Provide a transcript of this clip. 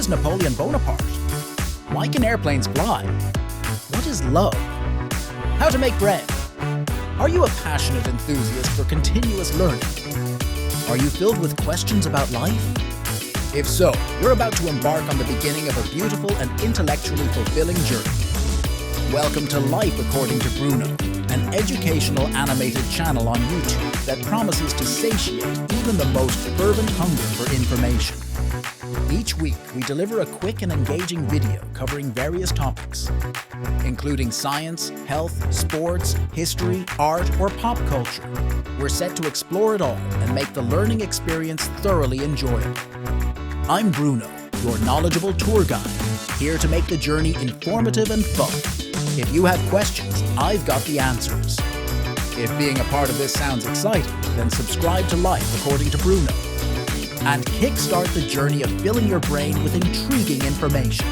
is Napoleon Bonaparte? Why can airplanes fly? What is love? How to make bread? Are you a passionate enthusiast for continuous learning? Are you filled with questions about life? If so, you're about to embark on the beginning of a beautiful and intellectually fulfilling journey. Welcome to Life According to Bruno, an educational animated channel on YouTube that promises to satiate even the most fervent hunger for information. Each week, we deliver a quick and engaging video covering various topics, including science, health, sports, history, art, or pop culture. We're set to explore it all and make the learning experience thoroughly enjoyable. I'm Bruno, your knowledgeable tour guide, here to make the journey informative and fun. If you have questions, I've got the answers. If being a part of this sounds exciting, then subscribe to Life According to Bruno and kickstart the journey of filling your brain with intriguing information.